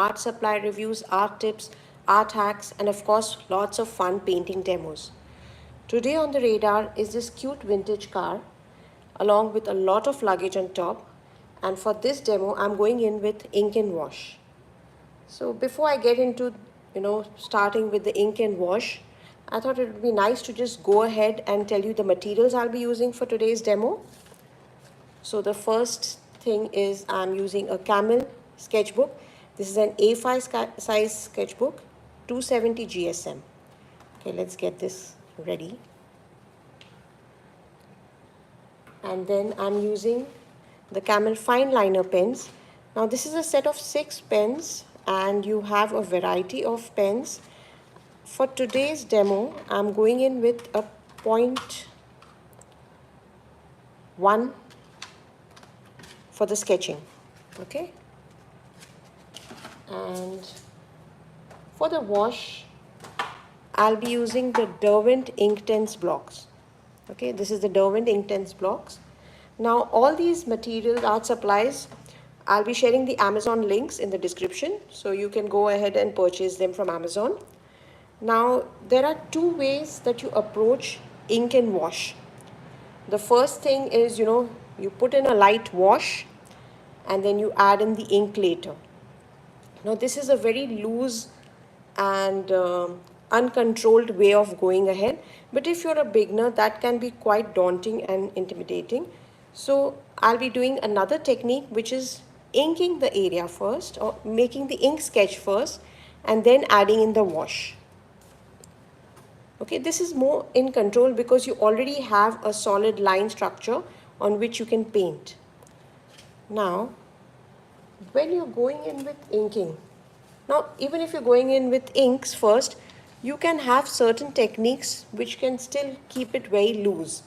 art supply reviews, art tips, art hacks, and of course, lots of fun painting demos. Today on the radar is this cute vintage car along with a lot of luggage on top. And for this demo, I'm going in with ink and wash. So before I get into, starting with the ink and wash, I thought it would be nice to just go ahead and tell you the materials I'll be using for today's demo. So the first thing is I'm using a Camel sketchbook. This is an A5 size sketchbook, 270 GSM. Okay, let's get this ready. And then I'm using the Camel fine liner pens. Now this is a set of 6 pens and you have a variety of pens. For today's demo, I'm going in with a 0.1 for the sketching, okay? And for the wash, I'll be using the Derwent Inktense Blocks. Okay, this is the Derwent Inktense Blocks. Now, all these materials, art supplies, I'll be sharing the Amazon links in the description, so you can go ahead and purchase them from Amazon. Now, there are 2 ways that you approach ink and wash. The first thing is, you put in a light wash and then you add in the ink later. Now, this is a very loose and uncontrolled way of going ahead. But if you're a beginner, that can be quite daunting and intimidating. So I'll be doing another technique, which is inking the area first, or making the ink sketch first, and then adding in the wash. Okay, this is more in control because you already have a solid line structure on which you can paint. Now, when you're going in with inking, now even if you're going in with inks first, you can have certain techniques which can still keep it very loose.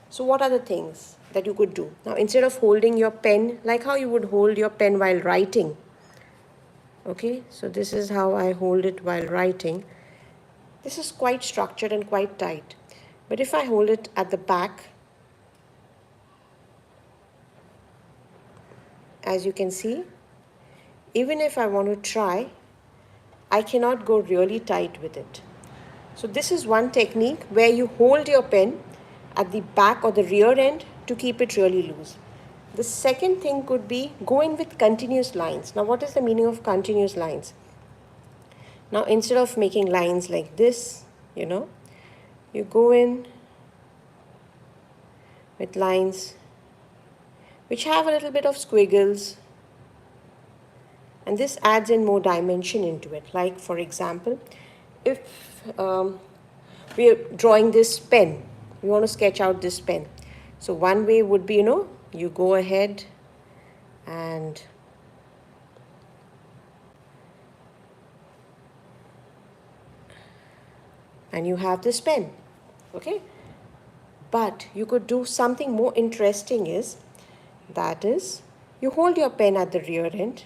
So what are the things that you could do? Now, instead of holding your pen like how you would hold your pen while writing, okay, so this is how I hold it while writing. This is quite structured and quite tight. But if I hold it at the back, as you can see, even if I want to try, I cannot go really tight with it. So this is one technique where you hold your pen at the back or the rear end to keep it really loose. The second thing could be go in with continuous lines. Now, what is the meaning of continuous lines? Now, instead of making lines like this, you go in with lines which have a little bit of squiggles, and this adds in more dimension into it. Like, for example, if we are drawing this pen, we want to sketch out this pen. So one way would be, you go ahead and you have this pen, okay? But you could do something more interesting that is, you hold your pen at the rear end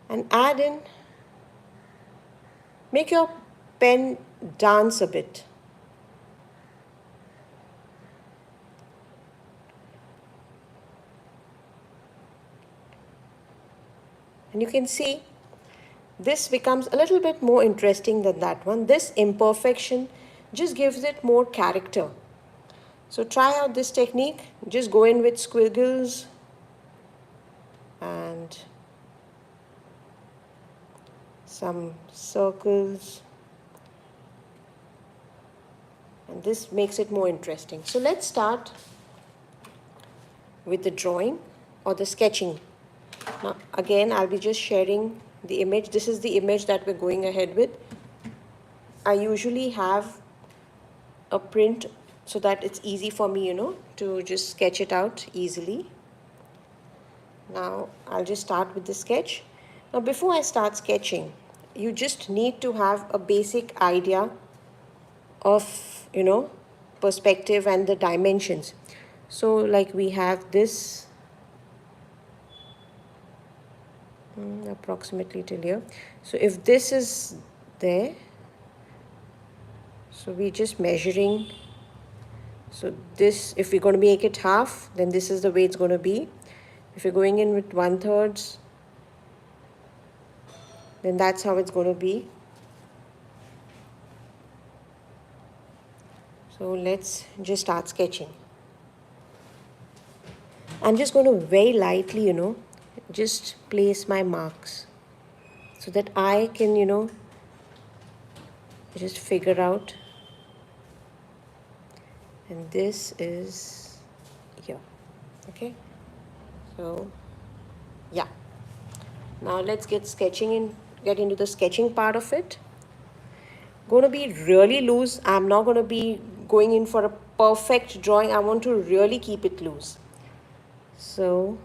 and add in, make your pen dance a bit. And you can see this becomes a little bit more interesting than that one. This imperfection just gives it more character. So try out this technique. Just go in with squiggles and some circles, and this makes it more interesting. So let's start with the drawing or the sketching. Now again, I'll be just sharing the image. This is the image that we're going ahead with. I usually have a print so that it's easy for me, to just sketch it out easily. Now I'll just start with the sketch. Now before I start sketching, you just need to have a basic idea of, perspective and the dimensions. So like we have this approximately till here. So if this is there, so we're just measuring. So this, if we're going to make it half, then this is the way it's going to be. If you're going in with 1/3, then that's how it's going to be. So let's just start sketching. I'm just going to very lightly, just place my marks so that I can, just figure out. And this is here. Okay. So, yeah. Now let's get into the sketching part of it. Going to be really loose. I'm not going to be going in for a perfect drawing. I want to really keep it loose. So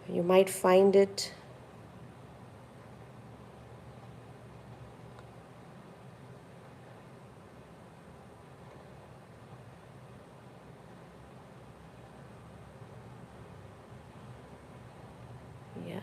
you might find it yeah.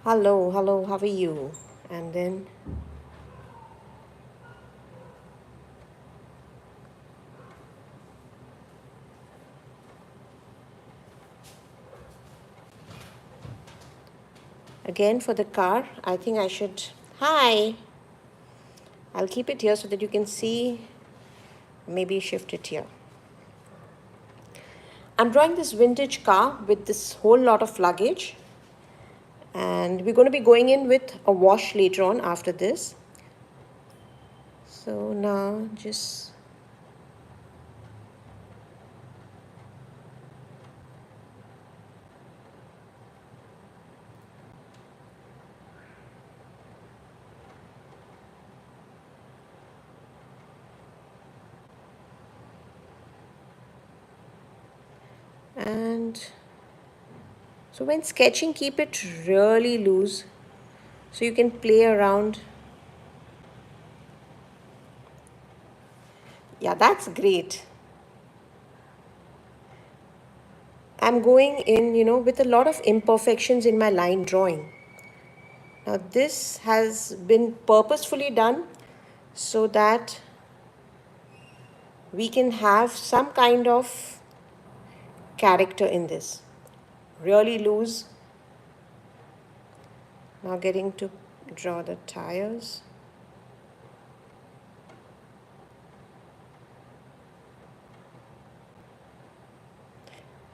Hello, how are you? And then again for the car, I think I should, hi, I'll keep it here so that you can see, maybe shift it here. I'm drawing this vintage car with this whole lot of luggage, and we're going to be going in with a wash later on after this. So now just and so when sketching, keep it really loose so you can play around. Yeah, that's great. I'm going in, with a lot of imperfections in my line drawing. Now this has been purposefully done so that we can have some kind of character in this. Really loose. Now getting to draw the tires.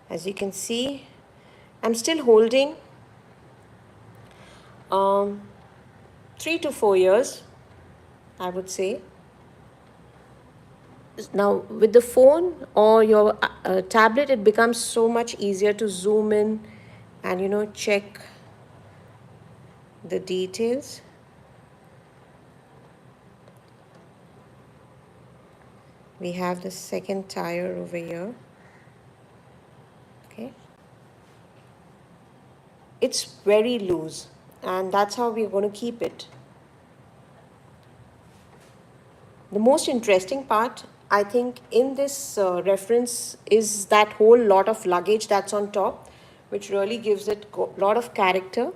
As you can see, I'm still holding 3 to 4 years, I would say. Now with the phone or your tablet, it becomes so much easier to zoom in and check the details. We have the second tire over here. Okay, it's very loose, and that's how we're going to keep it. The most interesting part, I think, in this reference is that whole lot of luggage that's on top, which really gives it a lot of character.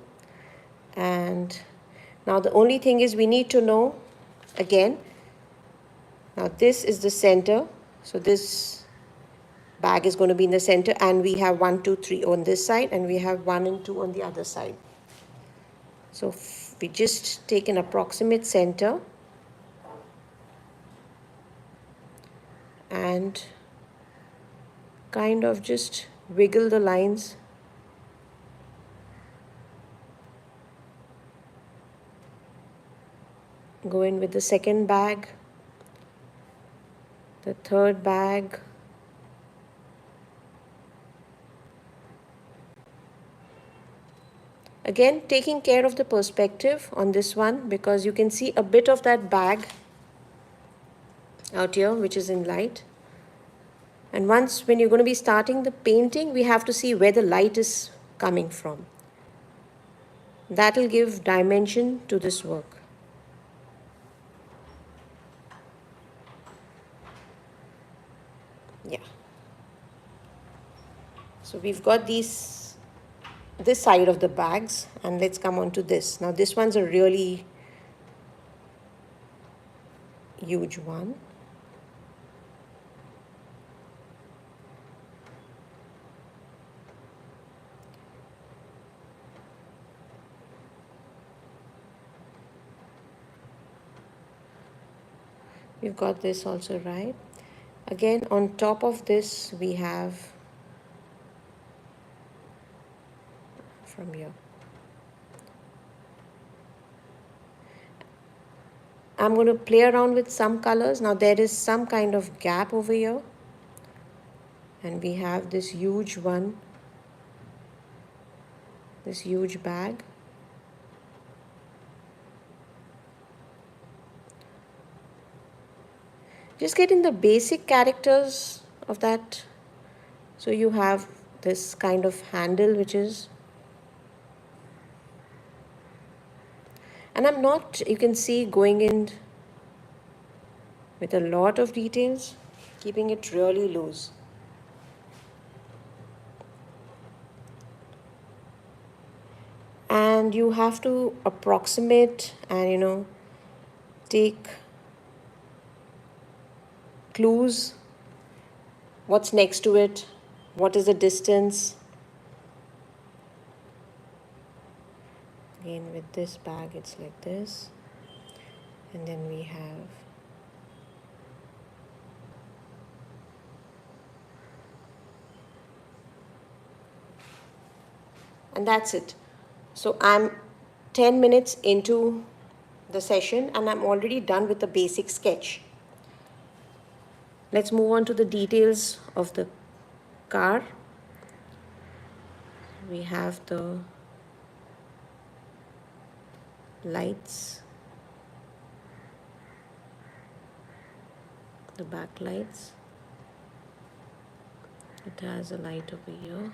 And now the only thing is we need to know, again, now this is the center. So this bag is going to be in the center, and we have 1, 2, 3 on this side, and we have 1 and 2 on the other side. So we just take an approximate center and kind of just wiggle the lines. Go in with the second bag, the third bag, again taking care of the perspective on this one, because you can see a bit of that bag out here which is in light. And once when you're going to be starting the painting, we have to see where the light is coming from. That will give dimension to this work. Yeah. So we've got these this side of the bags, and let's come on to this. Now this one's a really huge one. We've got this also right. Again, on top of this we have from here. I'm going to play around with some colors. Now there is some kind of gap over here, and we have this huge one, this huge bag. Just getting the basic characters of that. So you have this kind of handle, which is, and I'm not, you can see, going in with a lot of details, keeping it really loose. And you have to approximate and take clues. What's next to it? What is the distance? Again, with this bag, it's like this. And then we have and that's it. So I'm 10 minutes into the session and I'm already done with the basic sketch. Let's move on to the details of the car. We have the lights, the back lights. It has a light over here.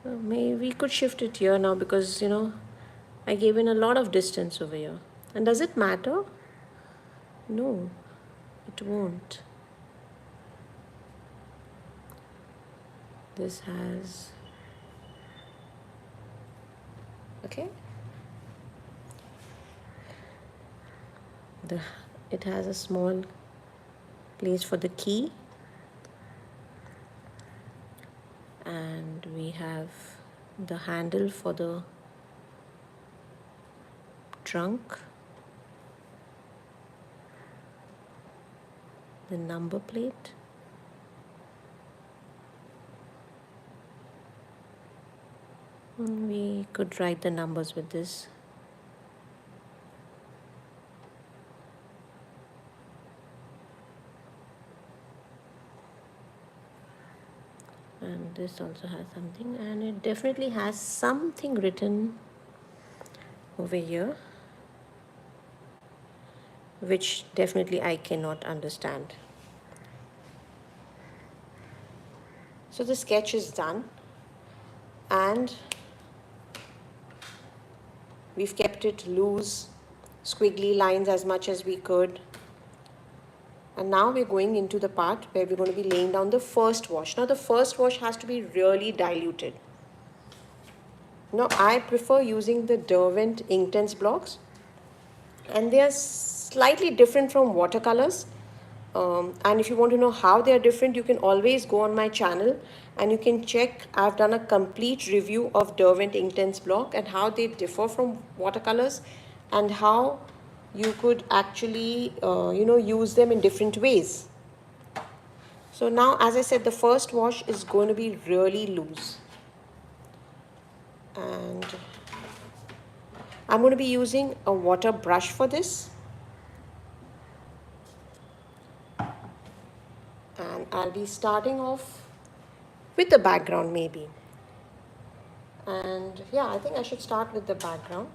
Maybe we could shift it here now because I gave in a lot of distance over here. And does it matter? No, it won't. This has, okay, it has a small place for the key, and we have the handle for the trunk, the number plate, we could write the numbers with this. And this also has something, and it definitely has something written over here, which definitely I cannot understand. So the sketch is done, and we've kept it loose, squiggly lines as much as we could. And now we're going into the part where we're going to be laying down the first wash. Now the first wash has to be really diluted. Now I prefer using the Derwent Inktense blocks, and they are slightly different from watercolors. And if you want to know how they are different, you can always go on my channel and you can check. I've done a complete review of Derwent Inktense block and how they differ from watercolors and how you could actually use them in different ways. So now, as I said, the first wash is going to be really loose, and I'm going to be using a water brush for this, and I'll be starting off with the background maybe. And yeah, I think I should start with the background.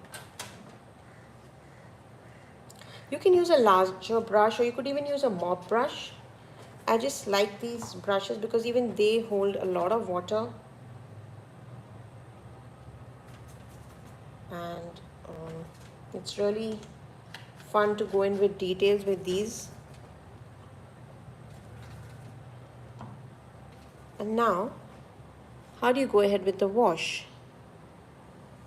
You can use a larger brush, or you could even use a mop brush. I just like these brushes because even they hold a lot of water, and it's really fun to go in with details with these. And now how do you go ahead with the wash?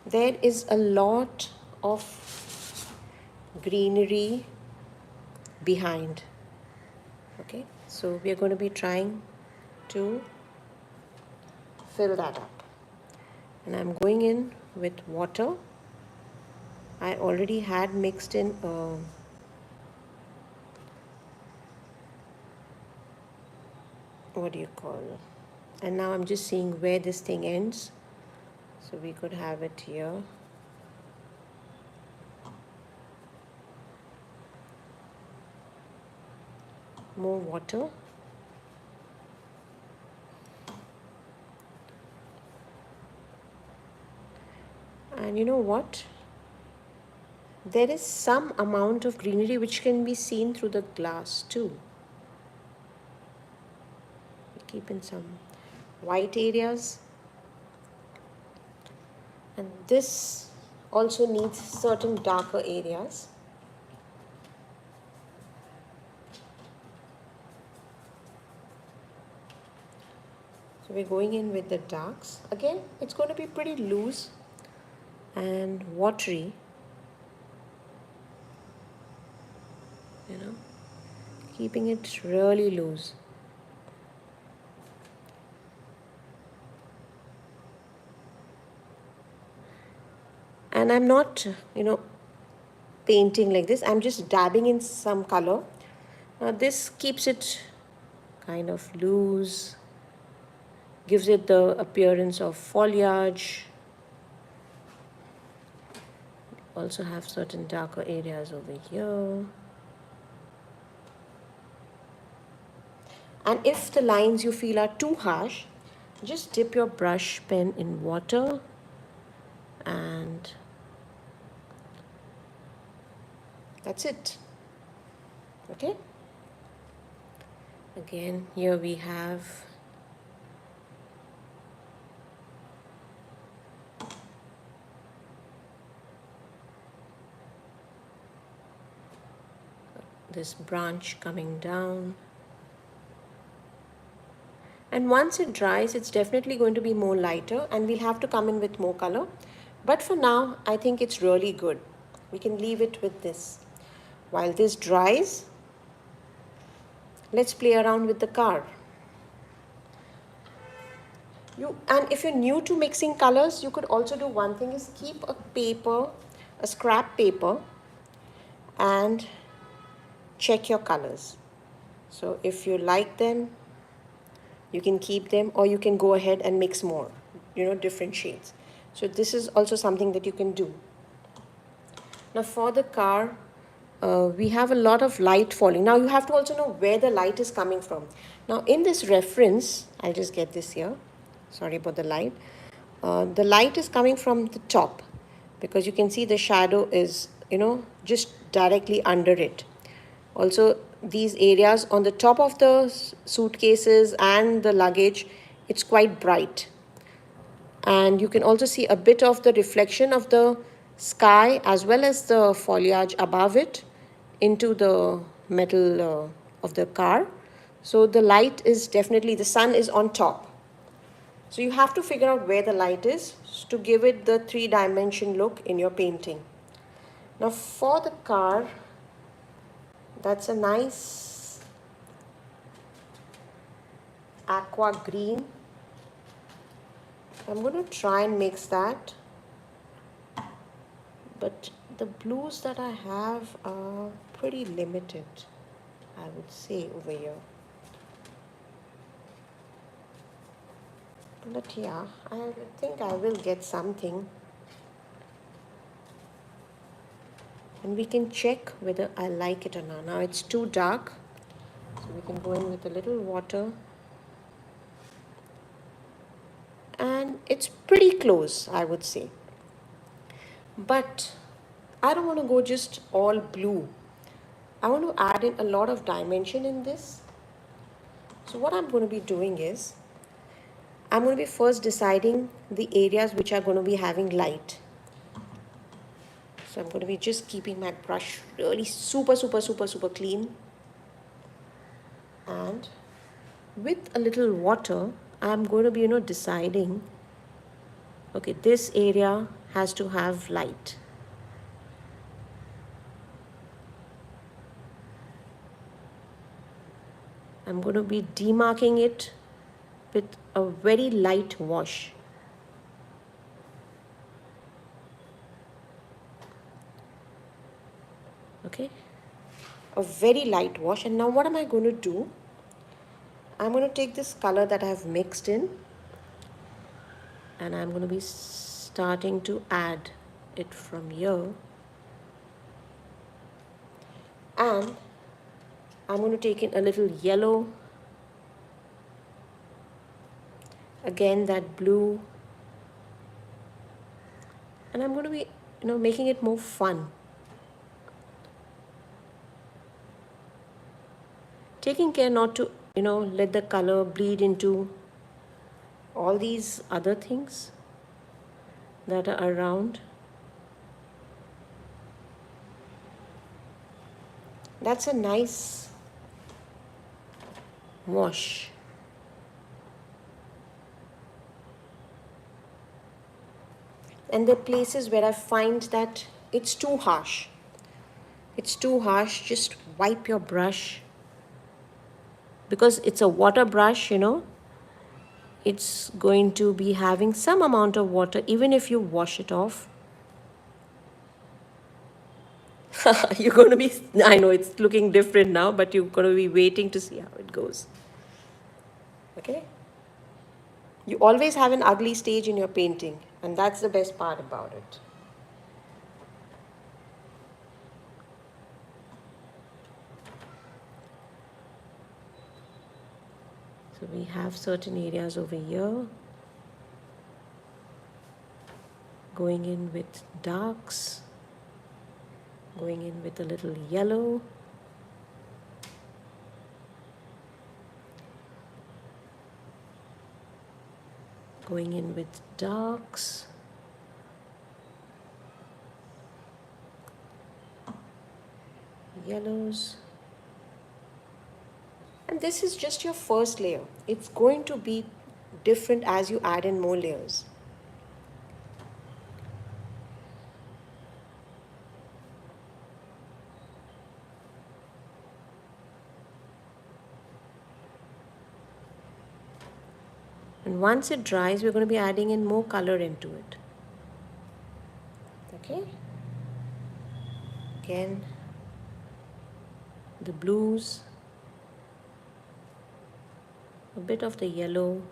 There is a lot of greenery behind. Okay, so we are going to be trying to fill that up. And I'm going in with water. I already had mixed in what do you call, and now I'm just seeing where this thing ends. So we could have it here. More water. And you know what? There is some amount of greenery which can be seen through the glass too. Keep in some white areas. And this also needs certain darker areas. So we're going in with the darks. Again, it's going to be pretty loose and watery. You know, keeping it really loose. And I'm not, painting like this. I'm just dabbing in some color. Now this keeps it kind of loose, gives it the appearance of foliage. Also have certain darker areas over here. And if the lines you feel are too harsh, just dip your brush pen in water and that's it. Okay. Again, here we have this branch coming down. And once it dries, it's definitely going to be more lighter and we'll have to come in with more color. But for now, I think it's really good. We can leave it with this. While this dries, let's play around with the car. And if you're new to mixing colors, you could also do one thing is keep a paper, a scrap paper, and check your colors. So if you like them, you can keep them, or you can go ahead and mix more, different shades. So this is also something that you can do. Now for the car, we have a lot of light falling. Now you have to also know where the light is coming from. Now in this reference, I'll just get this here. Sorry about the light. The light is coming from the top because you can see the shadow is, just directly under it. Also, these areas on the top of the suitcases and the luggage, it's quite bright. And you can also see a bit of the reflection of the sky as well as the foliage above it into the metal of the car. So the light is definitely, the sun is on top. So you have to figure out where the light is to give it the three-dimension look in your painting. Now for the car, that's a nice aqua green. I'm going to try and mix that. But the blues that I have are pretty limited, I would say, over here. But yeah, I think I will get something. And we can check whether I like it or not. Now it's too dark, so we can go in with a little water. And it's pretty close, I would say. But I don't want to go just all blue. I want to add in a lot of dimension in this. So what I'm going to be doing is, I'm going to be first deciding the areas which are going to be having light. So I'm going to be just keeping my brush really super clean. And with a little water, I'm going to be, deciding, okay, this area has to have light. I'm going to be demarking it with a very light wash. Okay, a very light wash. And now what am I going to do? I'm going to take this color that I have mixed in, and I'm going to be starting to add it from here. And I'm going to take in a little yellow, again that blue, and I'm going to be, making it more fun. Taking care not to, let the color bleed into all these other things that are around. That's a nice wash. And the places where I find that it's too harsh, just wipe your brush. Because it's a water brush, it's going to be having some amount of water even if you wash it off. You're going to be, I know it's looking different now, but you're going to be waiting to see how it goes. Okay? You always have an ugly stage in your painting, and that's the best part about it. So we have certain areas over here. Going in with darks. Going in with a little yellow. Going in with darks. Yellows. And this is just your first layer. It's going to be different as you add in more layers. And once it dries, we're going to be adding in more color into it. Okay? Again, the blues, a bit of the yellow,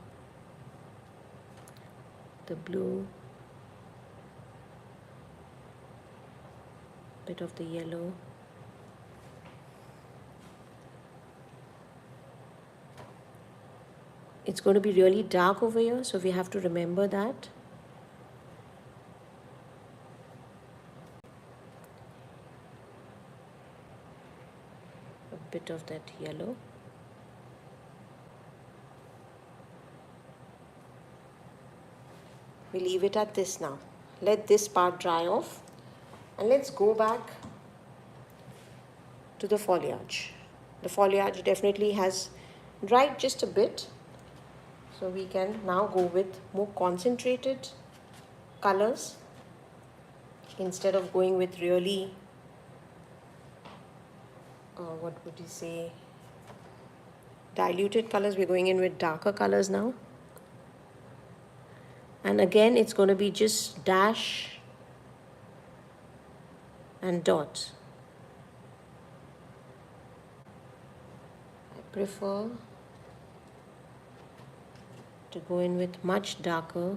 the blue, bit of the yellow. It's going to be really dark over here, so we have to remember that. A bit of that yellow. We leave it at this now. Let this part dry off, and let's go back to the foliage. The foliage definitely has dried just a bit. So we can now go with more concentrated colors instead of going with really, what would you say, diluted colors. We're going in with darker colors now. And again, it's going to be just dash and dots. I prefer to go in with much darker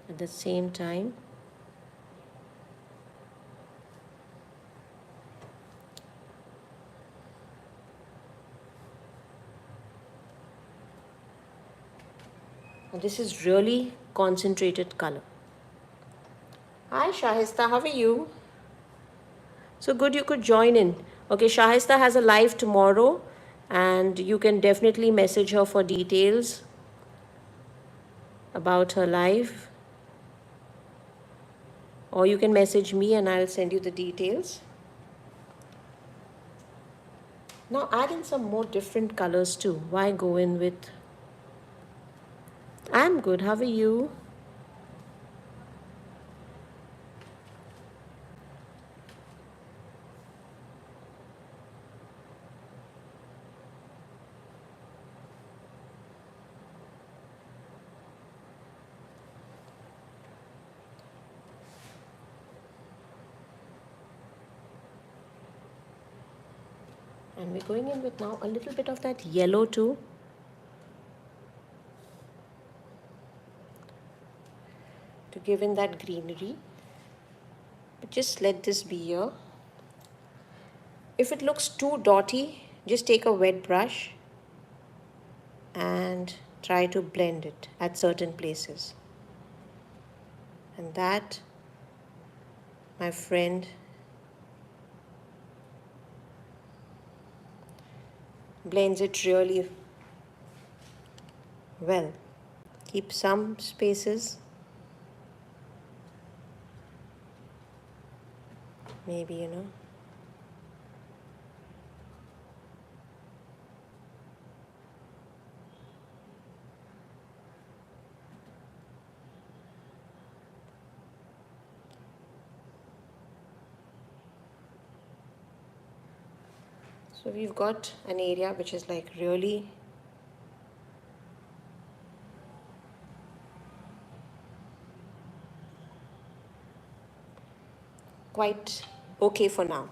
at the same time. And this is really concentrated color. Hi Shahista, how are you? So good you could join in. Okay, Shahista has a live tomorrow, and you can definitely message her for details about her live, or you can message me and I'll send you the details. Now add in some more different colors too. Why go in with I'm good. How are you? And we're going in with now a little bit of that yellow too, to give in that greenery. But just let this be here. If it looks too dotty, just take a wet brush and try to blend it at certain places. And that, my friend, blends it really well. Keep some spaces, maybe, So we've got an area which is like really quite okay for now.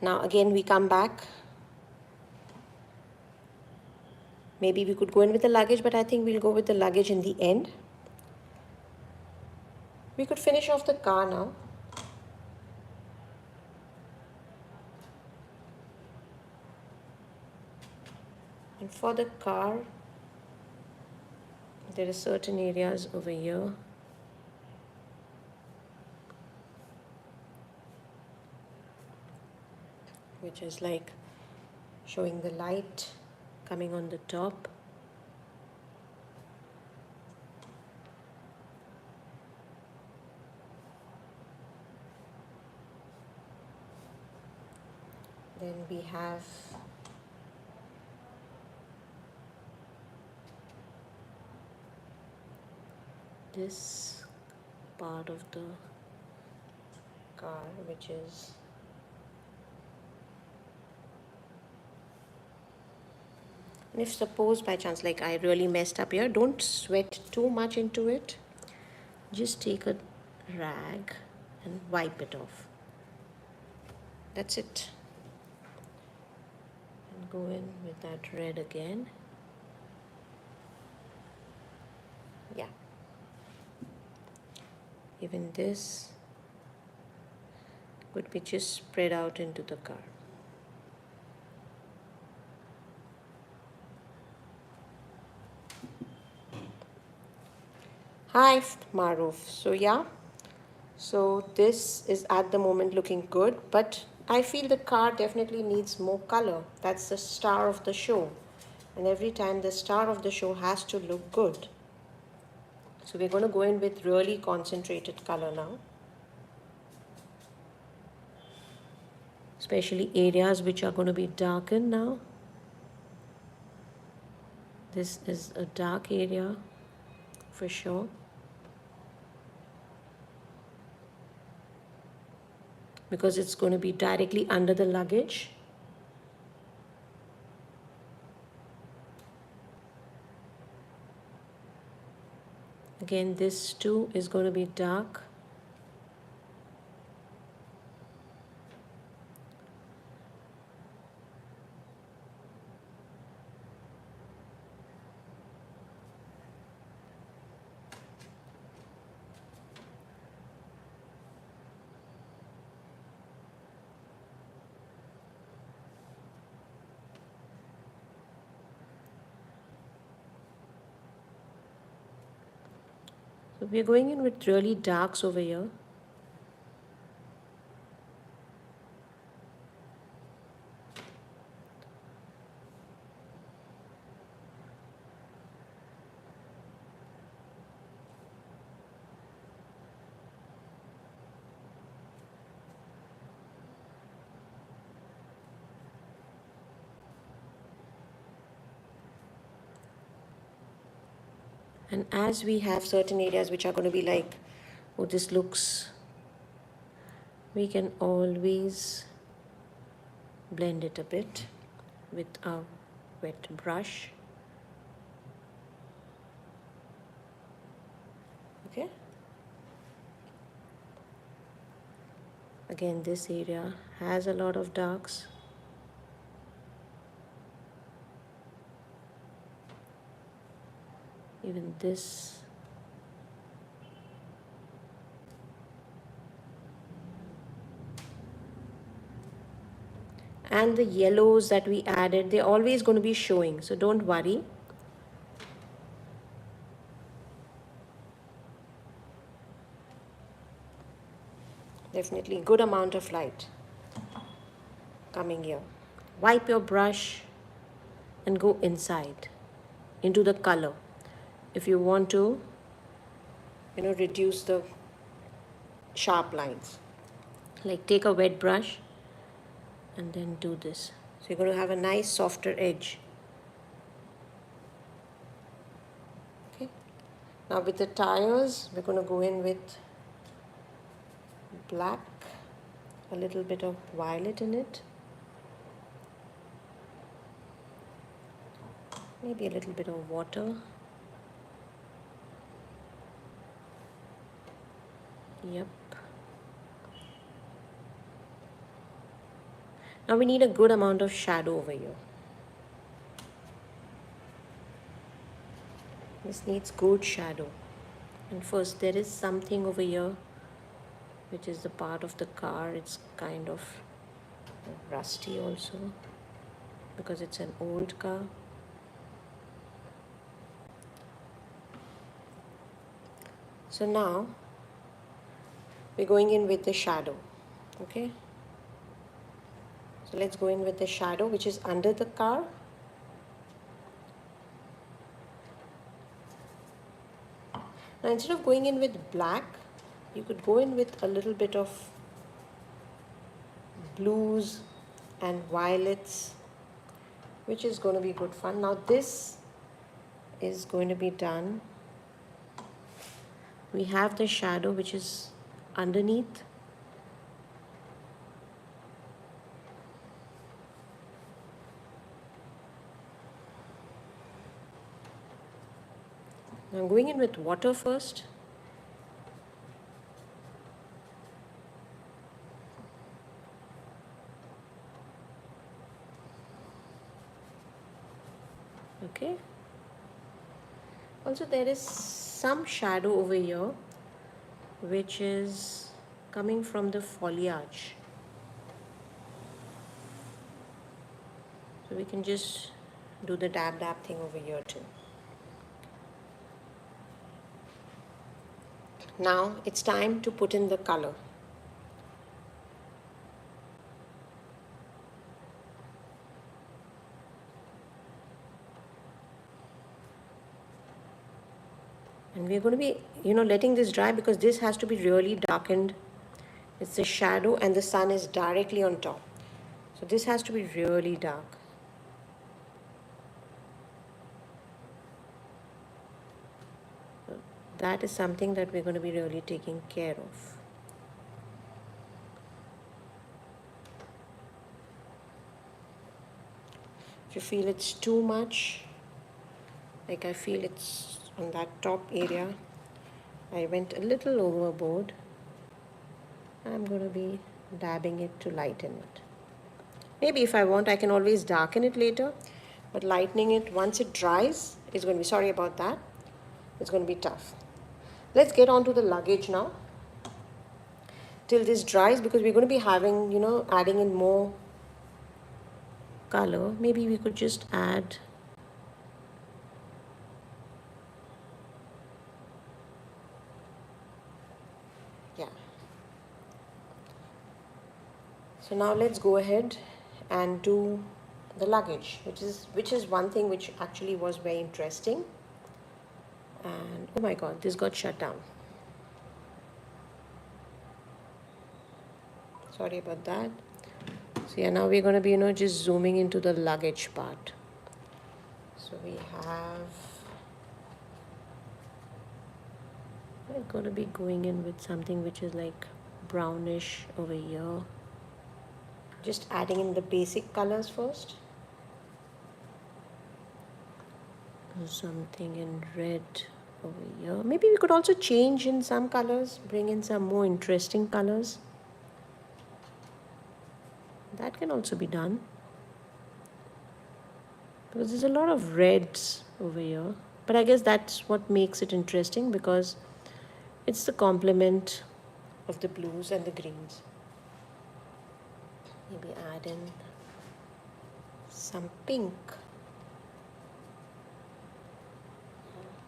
Now again we come back. Maybe we could go in with the luggage, but I think we'll go with the luggage in the end. We could finish off the car now. And for the car, there are certain areas over here which is like showing the light coming on the top. Then we have this part of the car which is and if suppose by chance like I really messed up here, don't sweat too much into it. Just take a rag and wipe it off. That's it. And go in with that red again. Yeah. Even this could be just spread out into the car. Hi Maruf. So yeah, so this is at the moment looking good, but I feel the car definitely needs more color. That's the star of the show, and every time the star of the show has to look good. So we're going to go in with really concentrated color now, especially areas which are going to be darkened now. This is a dark area for sure, because it's going to be directly under the luggage. Again, this too is going to be dark. So we're going in with really darks over here. And as we have certain areas which are going to be like, oh, this looks, we can always blend it a bit with a wet brush. Okay. Again, this area has a lot of darks. Even this. And the yellows that we added, they're always going to be showing, so don't worry. Definitely good amount of light coming here. Wipe your brush and go inside into the color. If you want to, reduce the sharp lines, like take a wet brush and then do this. So you're going to have a nice softer edge. Okay. Now with the tires, we're going to go in with black, a little bit of violet in it, maybe a little bit of water. Yep. Now we need a good amount of shadow over here. This needs good shadow. And first, there is something over here which is the part of the car. It's kind of rusty also because it's an old car. So now we're going in with the shadow. Okay, so let's go in with the shadow which is under the car. Now instead of going in with black, you could go in with a little bit of blues and violets, which is going to be good fun. Now this is going to be done. We have the shadow which is underneath. I'm going in with water first. Okay. Also there is some shadow over here which is coming from the foliage. So we can just do the dab thing over here too. Now it's time to put in the color. And we're going to be, letting this dry because this has to be really darkened. It's the shadow and the sun is directly on top. So this has to be really dark. So that is something that we're going to be really taking care of. If you feel it's too much, like I feel it's on that top area, I went a little overboard. I'm going to be dabbing it to lighten it. Maybe if I want, I can always darken it later, but lightening it once it dries is going to be, sorry about that, it's going to be tough. Let's get on to the luggage now till this dries, because we're going to be having, adding in more color. Maybe we could just add So now let's go ahead and do the luggage, which is one thing which actually was very interesting. And oh my god, this got shut down. Sorry about that. So yeah, now we're going to be, just zooming into the luggage part. So we have We're going to be going in with something which is like brownish over here. Just adding in the basic colors first. Something in red over here. Maybe we could also change in some colors, bring in some more interesting colors. That can also be done. Because there's a lot of reds over here. But I guess that's what makes it interesting, because it's the complement of the blues and the greens. Maybe add in some pink.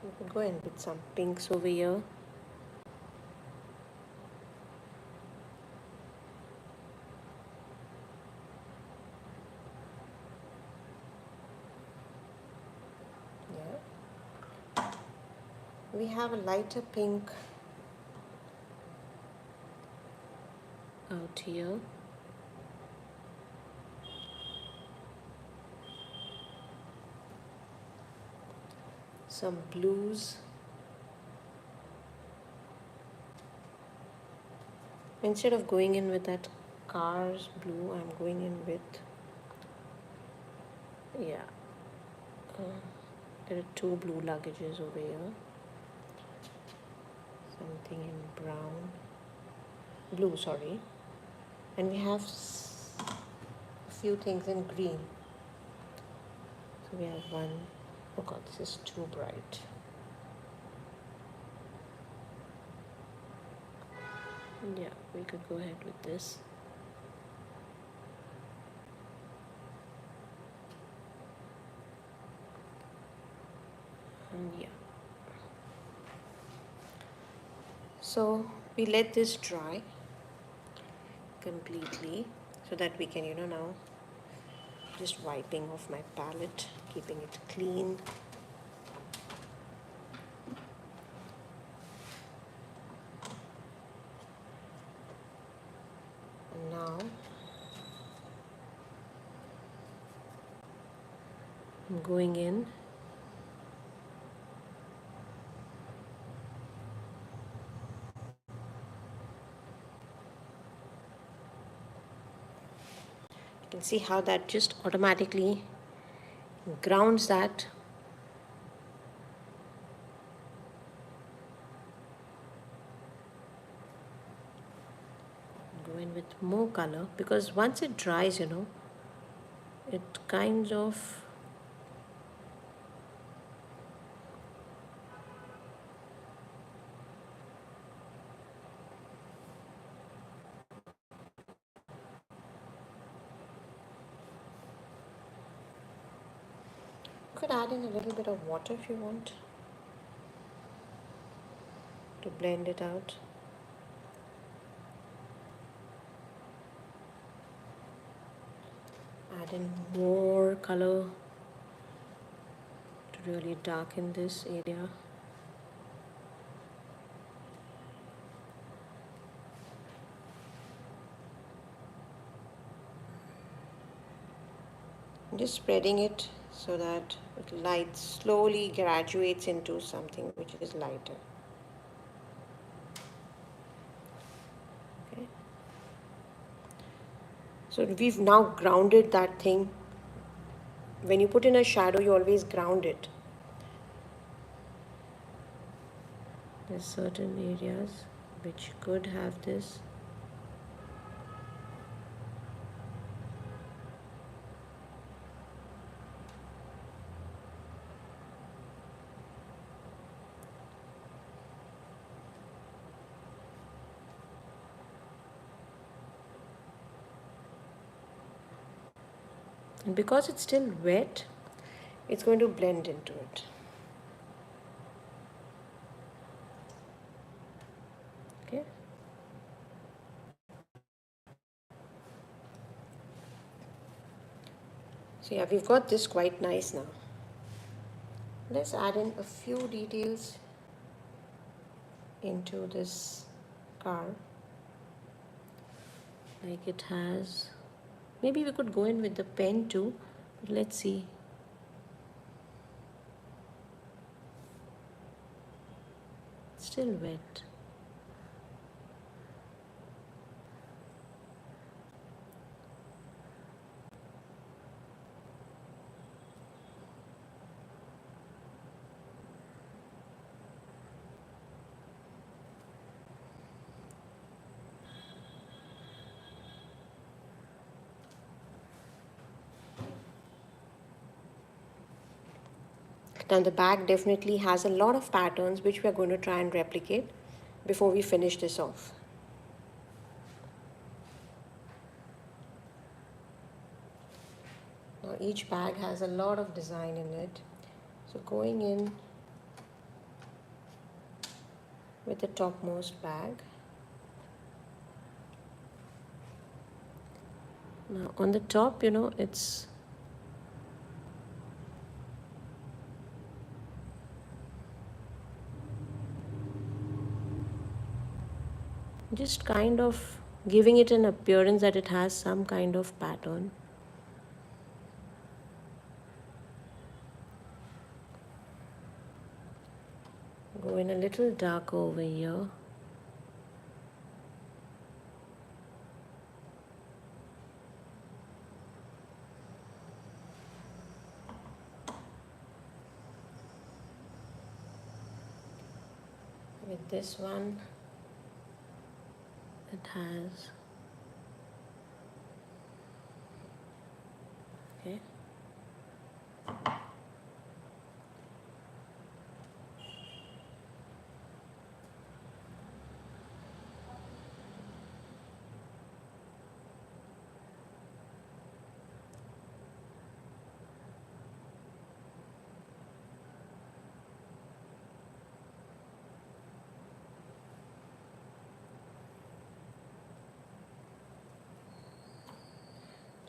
We could go in with some pinks over here. Yeah. We have a lighter pink out here. Some blues. Instead of going in with that car's blue, I'm going in with, there are two blue luggages over here. Something in brown, blue, sorry. And we have a few things in green. So we have one, oh god, this is too bright. Yeah, we could go ahead with this. And yeah. So we let this dry completely so that we can, now just wiping off my palette, keeping it clean. And now I'm going in you can see how that just automatically grounds that. Go in with more color, because once it dries, it kind of could add in a little bit of water if you want to blend it out. Add in more color to really darken this area. Just spreading it so that light slowly graduates into something which is lighter. Okay. So we've now grounded that thing. When you put in a shadow, you always ground it. There's certain areas which could have this. And because it's still wet, it's going to blend into it. Okay. So yeah, we've got this quite nice now. Let's add in a few details into this car. Like it has. Maybe we could go in with the pen too, but let's see. still wet. Now the bag definitely has a lot of patterns which we are going to try and replicate before we finish this off. Now each bag has a lot of design in it. So going in with the topmost bag. Now on the top, it's just kind of giving it an appearance that it has some kind of pattern. Go in a little darker over here. With this one, it has, okay.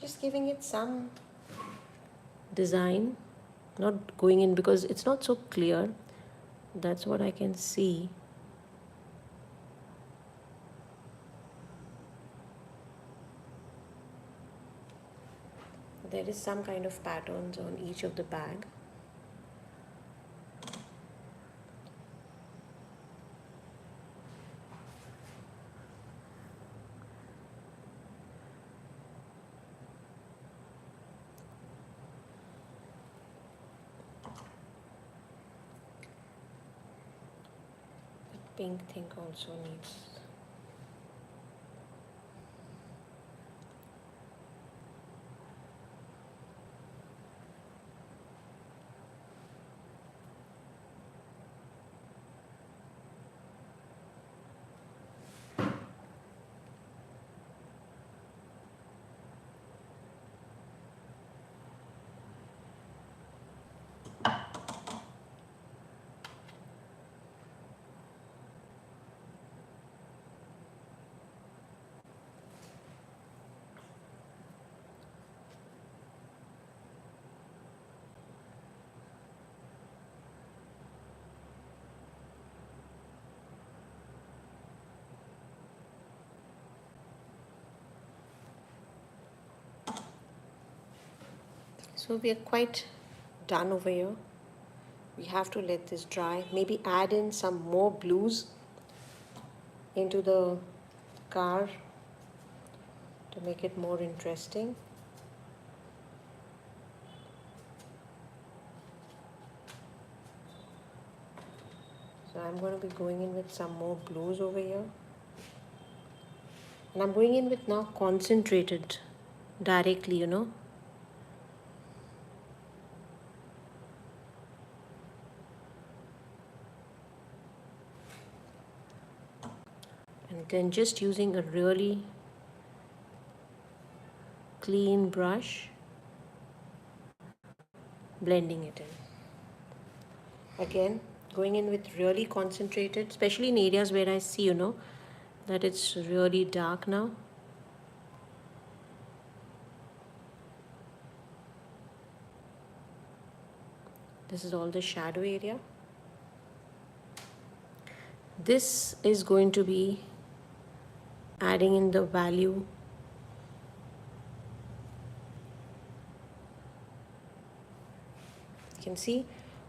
Just giving it some design, not going in because it's not so clear. That's what I can see. There is some kind of patterns on each of the bag. Pink thing also needs. So we are quite done over here. We have to let this dry. Maybe add in some more blues into the car to make it more interesting. So I'm going to be going in with some more blues over here. And I'm going in with now concentrated directly, And then just using a really clean brush, blending it in. Again, going in with really concentrated, especially in areas where I see, that it's really dark now. This is all the shadow area. This is going to be adding in the value. You can see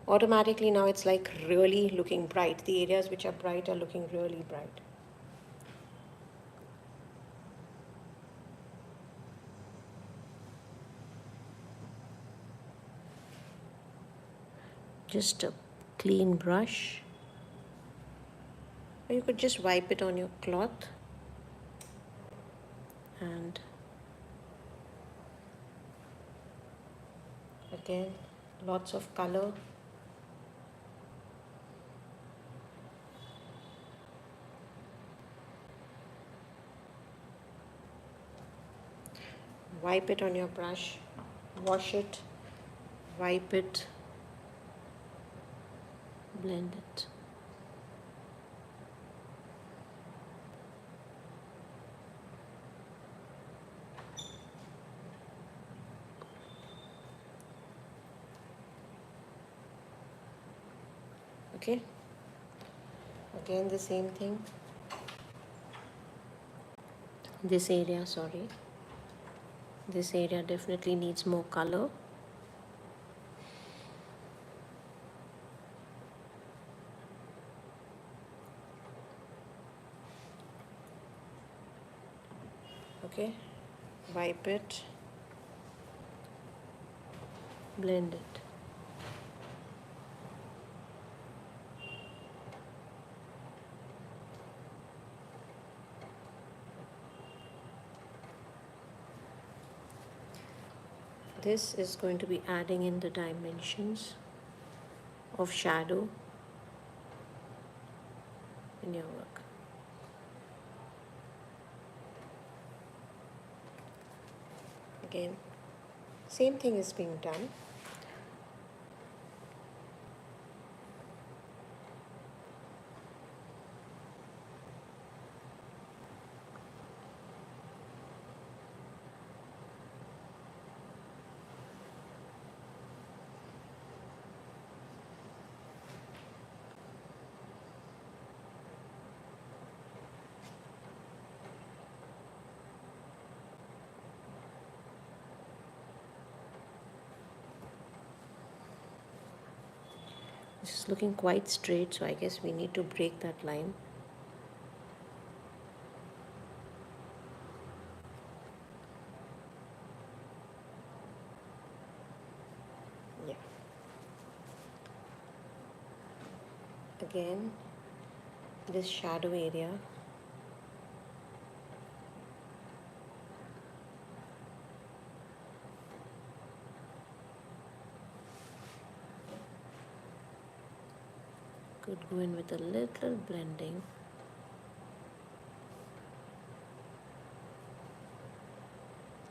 automatically now it's like really looking bright. The areas which are bright are looking really bright. Just a clean brush, or you could just wipe it on your cloth, and again lots of color. Wipe it on your brush, wash it, wipe it, blend it. Okay, again the same thing. This area, sorry, this area definitely needs more color. Okay, wipe it, blend it. This is going to be adding in the dimensions of shadow in your work. Again, same thing is being done. This is looking quite straight, so I guess we need to break that line. Yeah. Again, this shadow area. Could go in with a little blending.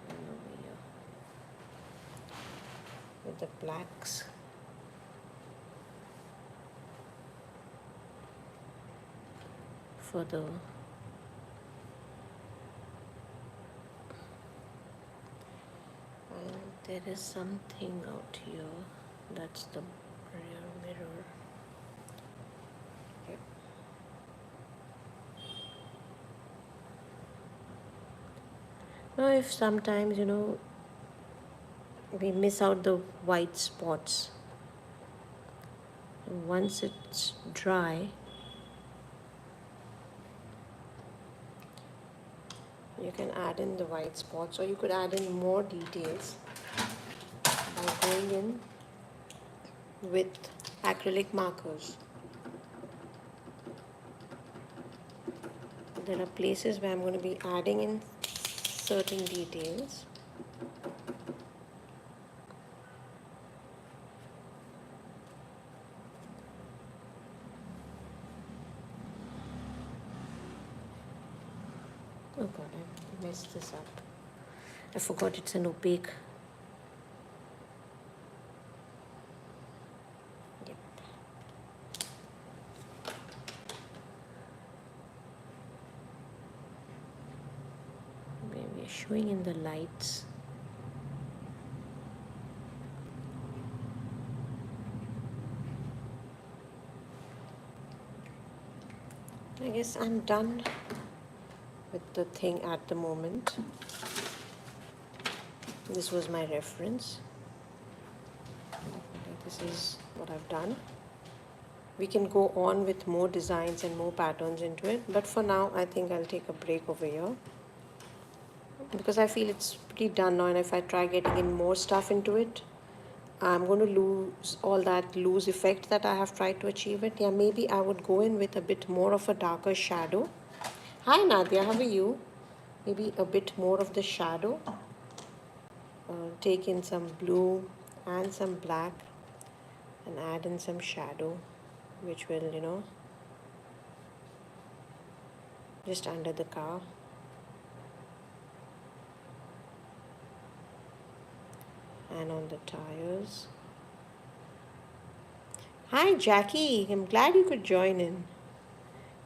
And over here with the blacks. For the and there is something out here. That's the rear mirror. Okay. Now if sometimes we miss out the white spots, once it's dry you can add in the white spots, or you could add in more details by going in with acrylic markers. There are places where I'm going to be adding in certain details. Oh god, I messed this up. I forgot it's an opaque. Yep. Maybe showing in the lights. I guess I'm done with the thing at the moment. This was my reference. This is what I've done. We can go on with more designs and more patterns into it, but for now I think I'll take a break over here because I feel it's pretty done now, and if I try getting in more stuff into it, I'm going to lose all that loose effect that I have tried to achieve it. Yeah, maybe I would go in with a bit more of a darker shadow. Hi Nadia, how are you? Maybe a bit more of the shadow. Take in some blue and some black and add in some shadow, which will, just under the car. And on the tires. Hi Jackie, I'm glad you could join in.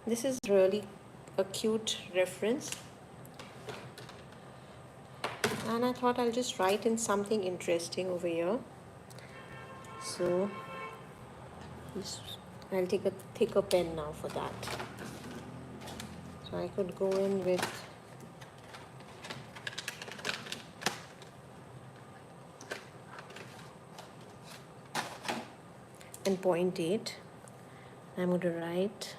This is really a cute reference, and I thought I'll just write in something interesting over here. So I'll take a thicker pen now for that. So I could go in with and point 8. I'm going to write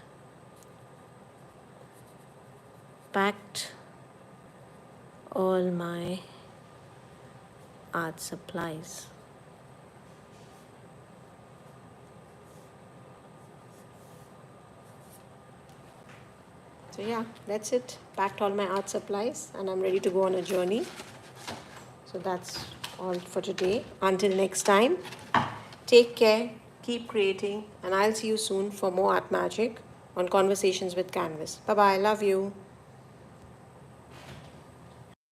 packed all my art supplies. So yeah, that's it. Packed all my art supplies and I'm ready to go on a journey. So that's all for today. Until next time, take care, keep creating, and I'll see you soon for more art magic on Conversations with Canvas. Bye bye, love you.